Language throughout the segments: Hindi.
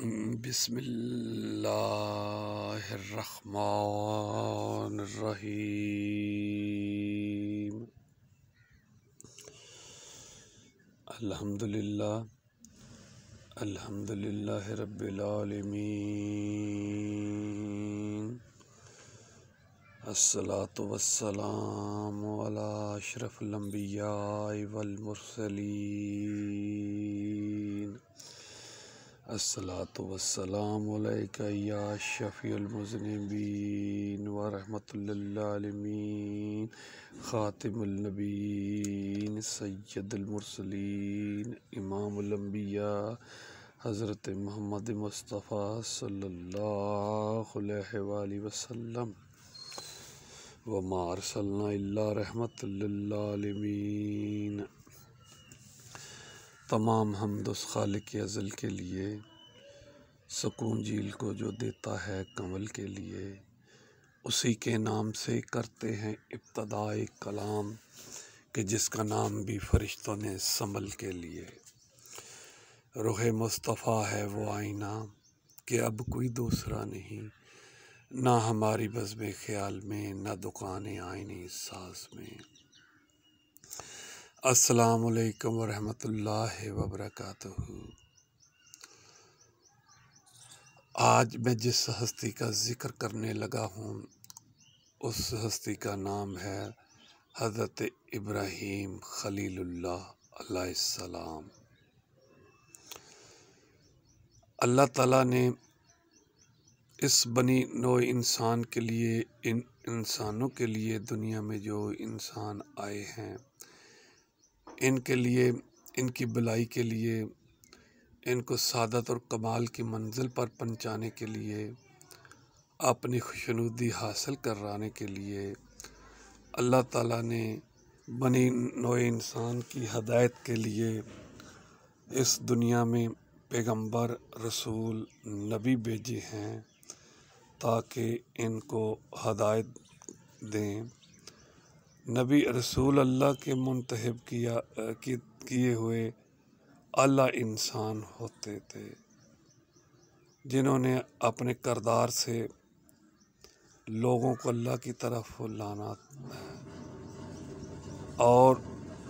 बिस्मिल्लाहिर्रहमानिर्रहीम। अल्हम्दुलिल्लाहि रब्बिल आलमीन। अस्सलातु वस्सलामु अला अशरफिल अंबिया वल मुरसलीन। अस्सलातु वस्सलामु अलैका या शफीउल मुज़निबीन व रहमतुल लिल आलमीन खातिमुन नबीन सय्यदुल मुरसलीन इमामुल अंबिया हज़रत मुहम्मद मुस्तफ़ा सल्लल्लाहु अलैहि वसल्लम व मा अरसलना इल्ला रहमतुल लिल आलमीन। तमाम हम्द उस खालिक अज़ल के लिए, सुकून झील को जो देता है कमल के लिए, उसी के नाम से करते हैं इब्तदाए कलाम कि जिसका नाम भी फरिश्तों ने संभल के लिए। रुहे मुस्तफ़ा है वो आईना कि अब कोई दूसरा नहीं, ना हमारी बज़्म ख्याल में, ना दुकाने आईने साज में। अस्सलामु अलैकुम व रहमतुल्लाहि व बरकातुहू। आज मैं जिस हस्ती का जिक्र करने लगा हूँ उस हस्ती का नाम है हज़रत इब्राहीम खलीलुल्लाह अलैहिस्सलाम। अल्लाह ताला ने इस बनी नौ इंसान के लिए, इन इंसानों के लिए, दुनिया में जो इंसान आए हैं, इनके लिए, इनकी भलाई के लिए, इनको सादत और कमाल की मंजिल पर पहुंचाने के लिए, अपनी खुशनुदी हासिल कराने के लिए अल्लाह ताला ने बनी नौ इंसान की हदायत के लिए इस दुनिया में पैगंबर, रसूल, नबी भेजे हैं ताकि इनको हदायत दें। नबी रसूल अल्लाह के मुंतखब किए हुए आला इंसान होते थे जिन्होंने अपने किरदार से लोगों को अल्लाह की तरफ लाना है। और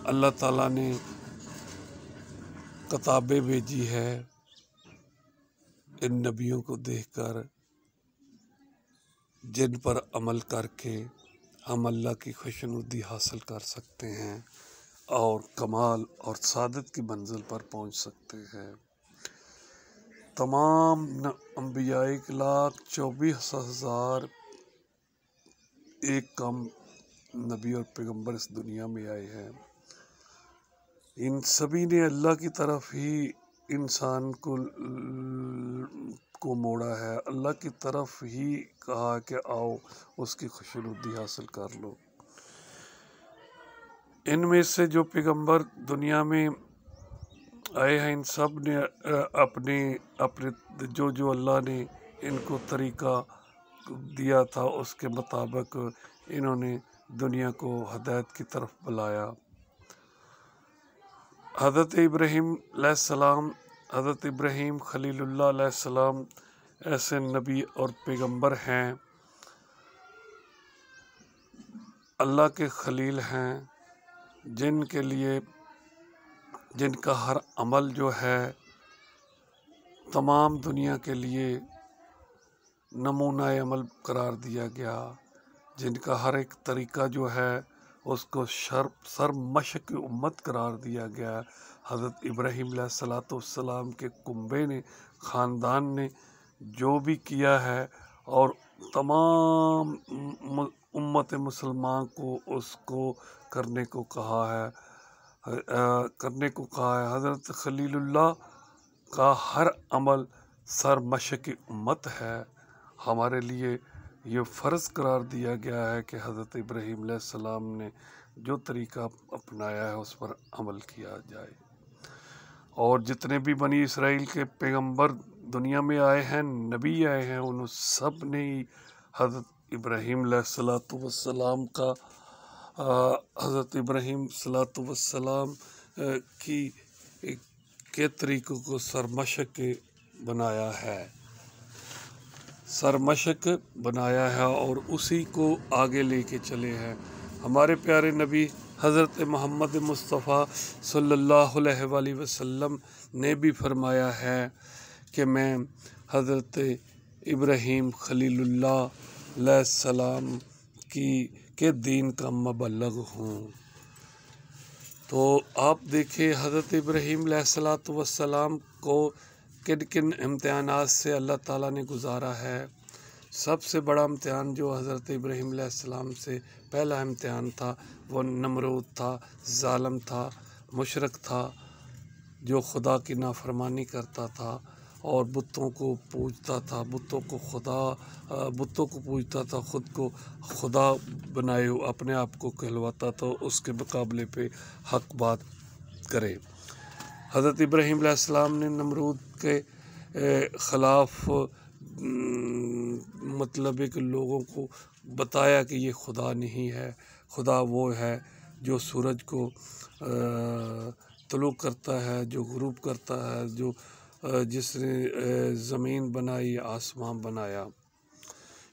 अल्लाह ताला ने किताबें भेजी है इन नबियों को देखकर, जिन पर अमल करके हम अल्लाह की खुशनुदी हासिल कर सकते हैं और कमाल और सादत की मंजिल पर पहुंच सकते हैं। तमाम अंबिया 1,24,000 एक कम नबी और पैगंबर इस दुनिया में आए हैं। इन सभी ने अल्लाह की तरफ ही इंसान को मोड़ा है, अल्लाह की तरफ ही कहा कि आओ उसकी खुशनुदी हासिल कर लो। इनमें से जो पैगंबर दुनिया में आए हैं, इन सब ने अपने अपने जो अल्लाह ने इनको तरीका दिया था उसके मुताबिक इन्होंने दुनिया को हदायत की तरफ बुलाया। हज़रत इब्राहीम खलीलुल्लाह अलैहिस्सलाम ऐसे नबी और पैगंबर हैं, अल्लाह के खलील हैं, जिनके लिए, जिनका हर अमल जो है तमाम दुनिया के लिए नमूना अमल करार दिया गया, जिनका हर एक तरीका जो है उसको सरमशक की उम्मत करार दिया गया। हज़रत इब्राहीम अलैहिस्सलाम के कुंबे ने, ख़ानदान ने जो भी किया है और तमाम उम्मत मुसलमान को उसको करने को कहा है। हज़रत खलीलुल्लाह का हर अमल सरमशक की उम्मत है। हमारे लिए ये फ़र्ज़ करार दिया गया है कि हज़रत इब्राहीम अलैहिस्सलाम ने जो तरीका अपनाया है उस पर अमल किया जाए। और जितने भी बनी इसराइल के पैगंबर दुनिया में आए हैं, नबी आए हैं, उन सब ने ही हज़रत इब्राहीम अलैहिस्सलाम का हज़रत इब्राहीम अलैहिस्सलाम के तरीक़ों को सरमशक के बनाया है, सरमशक बनाया है और उसी को आगे लेके चले हैं। हमारे प्यारे नबी हज़रत मोहम्मद मुस्तफ़ा सल्लल्लाहु अलैहि वसल्लम ने भी फरमाया है कि मैं हज़रत इब्राहीम खलीलुल्लाह सलाम के दीन का मुबल्लिग हूँ। तो आप देखिए हज़रत इब्राहीम अलैहिस्सलाम को किन किन इम्तिहानात से अल्लाह ताला ने गुजारा है। सबसे बड़ा इम्तिहान जो हज़रत इब्राहीम अलैहिस्सलाम से पहला इम्तिहान था वो नमरूद था, ज़ालिम था, मुशरिक था, जो खुदा की नाफरमानी करता था और बुतों को पूजता था, बुतों को पूजता था, ख़ुद को खुदा बनाए अपने आप को कहलवाता था, उसके मुकाबले पे हक बात करे। हज़रत इब्राहीम अलैहिस्सलाम ने नमरूद के ख़िलाफ़ मतलब एक लोगों को बताया कि ये खुदा नहीं है, खुदा वो है जो सूरज को तलुक करता है, जो गुरूब करता है, जो जिसने ज़मीन बनाई, आसमान बनाया।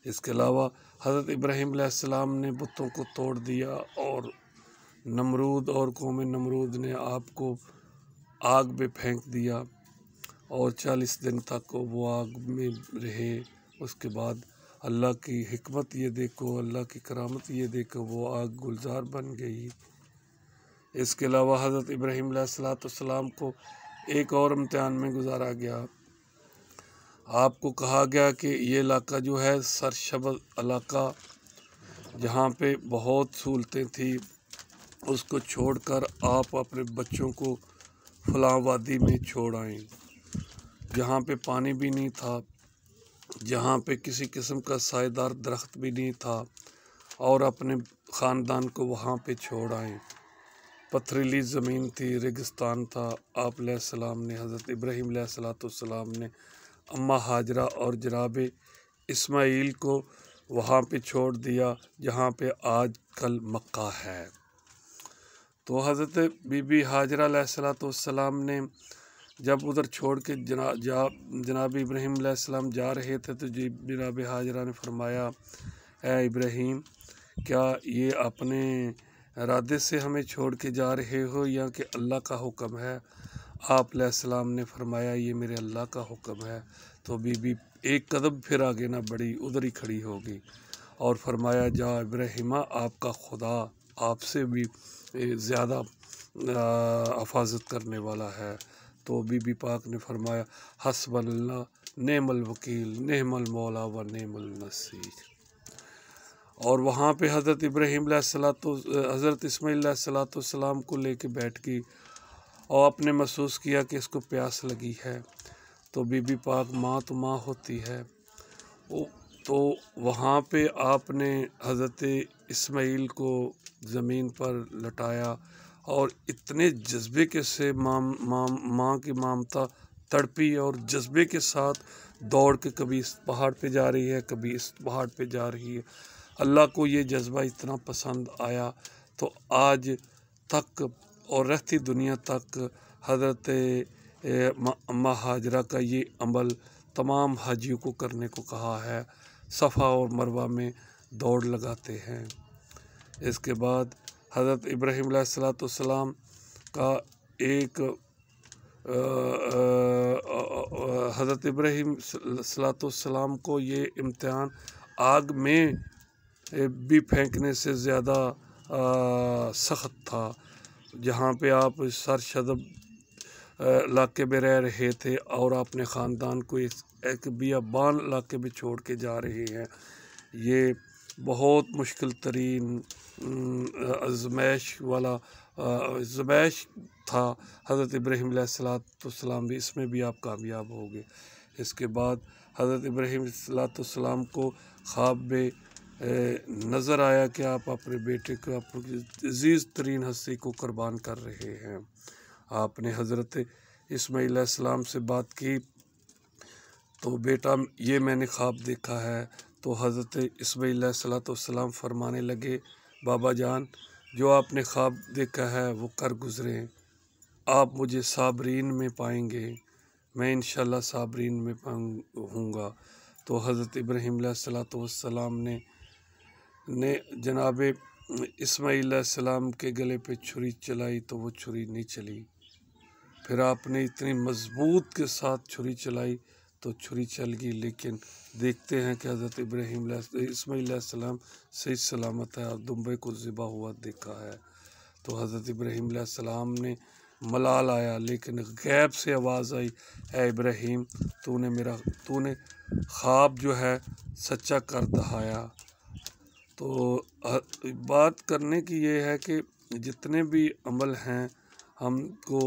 इसके अलावा हज़रत इब्राहीम अलैहिस्सलाम ने बुतों को तोड़ दिया और नमरूद और कौम नमरूद ने आपको आग में फेंक दिया और 40 दिन तक वो आग में रहे। उसके बाद अल्लाह की हिकमत ये देखो, अल्लाह की करामत ये देखो, वो आग गुलजार बन गई। इसके अलावा हज़रत इब्राहीम अलैहिस्सलाम को एक और इम्तिहान में गुजारा गया। आपको कहा गया कि ये इलाका जो है सरशबज़ इलाका, जहाँ पे बहुत सहूलतें थी, उसको छोड़कर आप अपने बच्चों को फलां वादी में छोड़ आएँ, जहाँ पे पानी भी नहीं था, जहाँ पे किसी किस्म का सायेदार दरख्त भी नहीं था, और अपने ख़ानदान को वहाँ पे छोड़ आएँ। पथरीली ज़मीन थी, रेगिस्तान था। आप अलैहिस्सलाम ने, हज़रत इब्राहीम अलैहिस्सलाम ने अम्मा हाजरा और जनाब इस्माईल को वहाँ पे छोड़ दिया जहाँ पे आज कल मक्का है। तो हज़रत बीबी हाजरा अलैहिस्सलाम ने जब उधर छोड़ के जनाब इब्राहीम अलैहिस्सलाम जा रहे थे तो जनाब हाजरा ने फरमाया, ए इब्राहीम, क्या ये अपने इरादे से हमें छोड़ के जा रहे हो या कि अल्लाह का हुक्म है? आप अलैहिस्सलाम ने फरमाया, ये मेरे अल्लाह का हुक्म है। तो बीबी एक कदम फिर आगे ना बढ़ी, उधर ही खड़ी होगी और फरमाया, जा इब्राहीमा, आपका खुदा आपसे भी ज़्यादा हिफाजत करने वाला है। तो बीबी पाक ने फरमाया, हस्बनल्लाह नेमल वकील नेमल मौला व नेमल नसीर। और वहाँ पे हज़रत इब्राहीम हज़रत इस्माईल अलैहिस्सलाम को लेके बैठ गई और आपने महसूस किया कि इसको प्यास लगी है। तो बीबी पाक माँ तो माँ होती है, तो वहाँ पे आपने हज़रत इस्माईल को ज़मीन पर लटाया और इतने जज्बे के से माँ की ममता तड़पी और जज्बे के साथ दौड़ के कभी इस पहाड़ पे जा रही है, कभी इस पहाड़ पे जा रही है। अल्लाह को ये जज्बा इतना पसंद आया तो आज तक और रहती दुनिया तक हज़रत अम्मा हाजरा का ये अमल तमाम हाजियों को करने को कहा है। सफ़ा और मरवा में दौड़ लगाते हैं। इसके बाद हज़रत इब्राहीम अलैहिस्सलाम का एक हज़रत इब्राहीम अलैहिस्सलाम को ये इम्तिहान आग में भी फेंकने से ज़्यादा सख्त था, जहाँ पे आप सरशदब इलाके में रह रहे थे और अपने ख़ानदान को एक बियाबान इलाके में छोड़ के जा रहे हैं। ये बहुत मुश्किल तरीन आज़माइश था। हज़रत इब्राहीम अलैहिस्सलाम भी इसमें भी आप कामयाब हो गए। इसके बाद हज़रत इब्राहीम अलैहिस्सलाम को ख्वाब में नज़र आया कि आप अपने बेटे को, अपनी अज़ीज़ तरीन हस्ती को कुर्बान कर रहे हैं। आपने हज़रत इस्माईल अलैहिस्सलाम से बात की तो बेटा ये मैंने ख्वाब देखा है। तो हज़रत इस्माईल अलैहिस्सलाम फरमाने लगे, बाबा जान, जो आपने ख्वाब देखा है वो कर गुज़रे, आप मुझे साबरीन में पाएंगे। मैं इंशाल्लाह साबरीन में हूँगा। तो हज़रत इब्राहीम अलैहिस्सलाम ने जनाब इस्माईल अलैहिस्सलाम के गले पे छुरी चलाई तो वो छुरी नहीं चली। फिर आपने इतनी मजबूत के साथ छुरी चलाई तो छुरी चल गई, लेकिन देखते हैं कि हज़रत इस्माईल अलैहिस्सलाम सही सलामत है और दुम्बे को ज़िबा हुआ देखा है। तो हज़रत इब्राहीम अलैहिस्सलाम ने मलाल आया, लेकिन गैब से आवाज़ आई, ए इब्राहीम तूने ख्वाब जो है सच्चा कर दिखाया। तो बात करने की ये है कि जितने भी अमल हैं हमको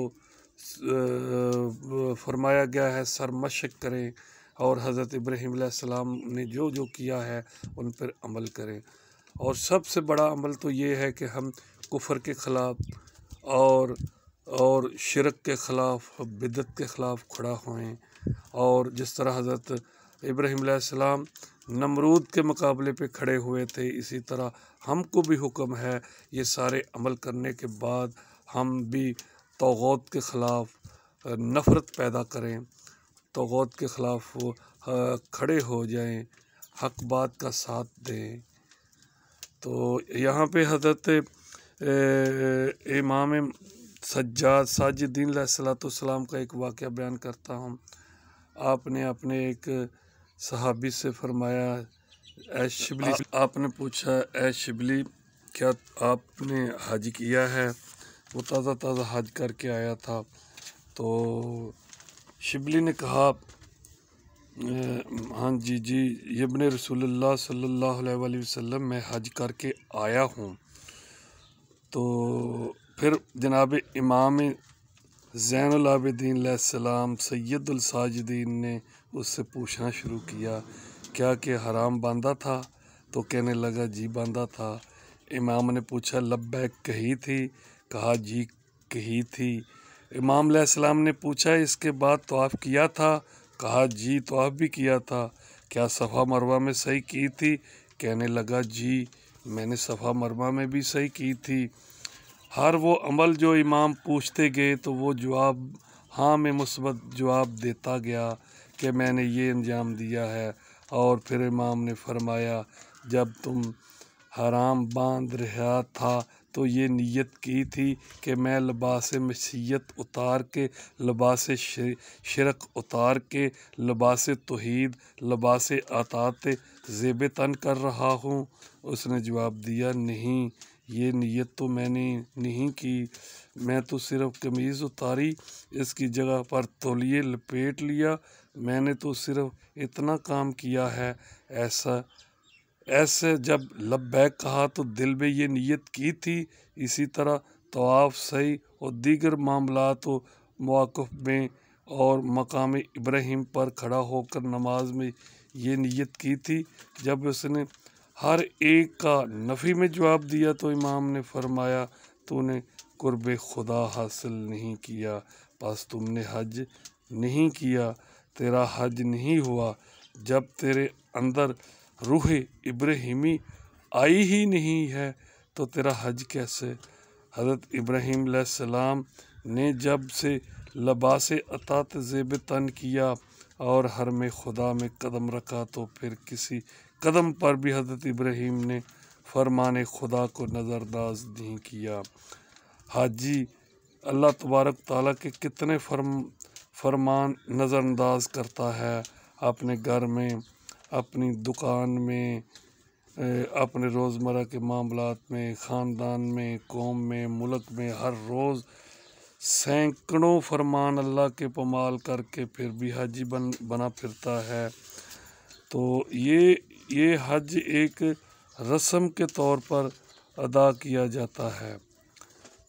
फरमाया गया है सरमशक करें, और हज़रत इब्राहीम अलैहिस्सलाम ने जो जो किया है उन पर अमल करें। और सबसे बड़ा अमल तो ये है कि हम कुफर के ख़िलाफ़ और शिरक के ख़िलाफ़, बिदअत के ख़िलाफ़ खड़ा होएं। और जिस तरह हज़रत इब्राहीम अलैहिस्सलाम नमरूद के मुकाबले पे खड़े हुए थे, इसी तरह हमको भी हुक्म है ये सारे अमल करने के बाद हम भी तौग़ूत के ख़िलाफ़ नफ़रत पैदा करें, तौग़ूत के ख़िलाफ़ खड़े हो जाएं, हक़ बात का साथ दें। तो यहाँ पे हज़रत इमाम साजिदीन अलैहिस्सलाम का एक वाक़या बयान करता हूँ। आपने अपने एक सहाबी से फरमाया, ए शिबली, आपने पूछा, ए शिबली क्या आपने हज किया है? वो ताज़ा हज करके आया था। तो शिबली ने कहा, हाँ जी इब्ने रसूलुल्लाह सल्लल्लाहु अलैहि वसल्लम मैं हज करके आया हूँ। तो फिर जनाब इमाम ज़ैनुल आबिदीन अलैहिस्सलाम सैयदुल साजिदीन ने उससे पूछना शुरू किया, क्या कि हराम बांधा था? तो कहने लगा, जी बांधा था। इमाम ने पूछा, लब्बैक कही थी? कहा, जी कही थी। इमाम अलैहिस्सलाम ने पूछा, इसके बाद तवाफ़ किया था? कहा, जी तवाफ़ भी किया था। क्या सफ़ा मरवा में सही की थी? कहने लगा, जी मैंने सफ़ा मरवा में भी सही की थी। हर वो अमल जो इमाम पूछते गए तो वो जवाब हाँ में मुस्बत जवाब देता गया कि मैंने ये अंजाम दिया है। और फिर इमाम ने फरमाया, जब तुम हराम बांध रहा था तो ये नीयत की थी कि मैं लिबास मसीयत उतार के, लिबास शिरक उतार के, लिबास तौहीद, लिबास अतात ज़ेब तन कर रहा हूँ? उसने जवाब दिया, नहीं, ये नीयत तो मैंने नहीं की। मैं तो सिर्फ़ कमीज़ उतारी, इसकी जगह पर तौलिए लपेट लिया। मैंने तो सिर्फ़ इतना काम किया है। ऐसे जब लब्बैक कहा तो दिल में ये नीयत की थी। इसी तरह तवाफ़ सही और दीगर मामलात व मौक़िफ़ में और मकाम इब्राहीम पर खड़ा होकर नमाज में ये नीयत की थी। जब उसने हर एक का नफ़ी में जवाब दिया तो इमाम ने फरमाया, तूने कुर्ब खुदा हासिल नहीं किया, बस तुमने हज नहीं किया, तेरा हज नहीं हुआ। जब तेरे अंदर रूह इब्राहीमी आई ही नहीं है तो तेरा हज कैसे? हज़रत इब्राहीम अलैहिस्सलाम ने जब से लिबास अतात ज़ेब तन किया और हरम खुदा में कदम रखा तो फिर किसी कदम पर भी हज़रत इब्राहीम ने फरमान खुदा को नज़रअंदाज नहीं किया। हाजी अल्लाह तबारक ताला के कितने फरमान नज़रअंदाज करता है, अपने घर में, अपनी दुकान में, अपने रोज़मर्रा के मामलात में, ख़ानदान में, कौम में, मुल्क में। हर रोज़ सैकड़ों फरमान अल्लाह के पमाल करके फिर भी हाजी बना फिरता है। तो ये हज एक रस्म के तौर पर अदा किया जाता है।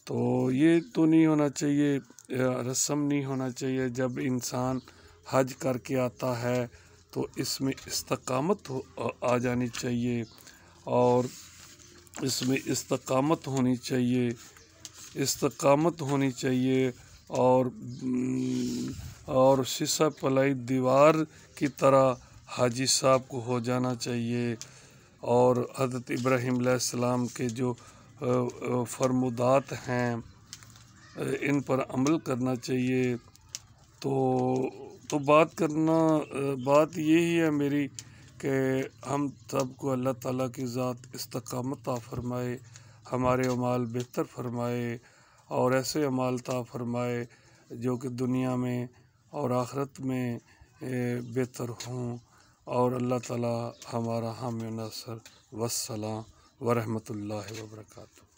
तो ये तो नहीं होना चाहिए, रस्म नहीं होना चाहिए। जब इंसान हज करके आता है तो इसमें इस्तकामत आ जानी चाहिए, और इसमें इस्तकामत होनी चाहिए, इस्तकामत होनी चाहिए। और शीशा पलाई दीवार की तरह हाजी साहब को हो जाना चाहिए। और हज़रत इब्राहीम अलैहिस्सलाम के जो फरमुदात हैं इन पर अमल करना चाहिए। तो तो बात यही है मेरी कि हम सबको अल्लाह ताला की ज़ात इस्तकामत अता फ़रमाए, हमारे अमाल बेहतर फ़रमाए और ऐसे अमाल अता फ़रमाए जो कि दुनिया में और आखिरत में बेहतर हों। और अल्लाह ताला हमारा हामी नासर। वस्सलाम व रहमतुल्लाहि व बरकातुहू।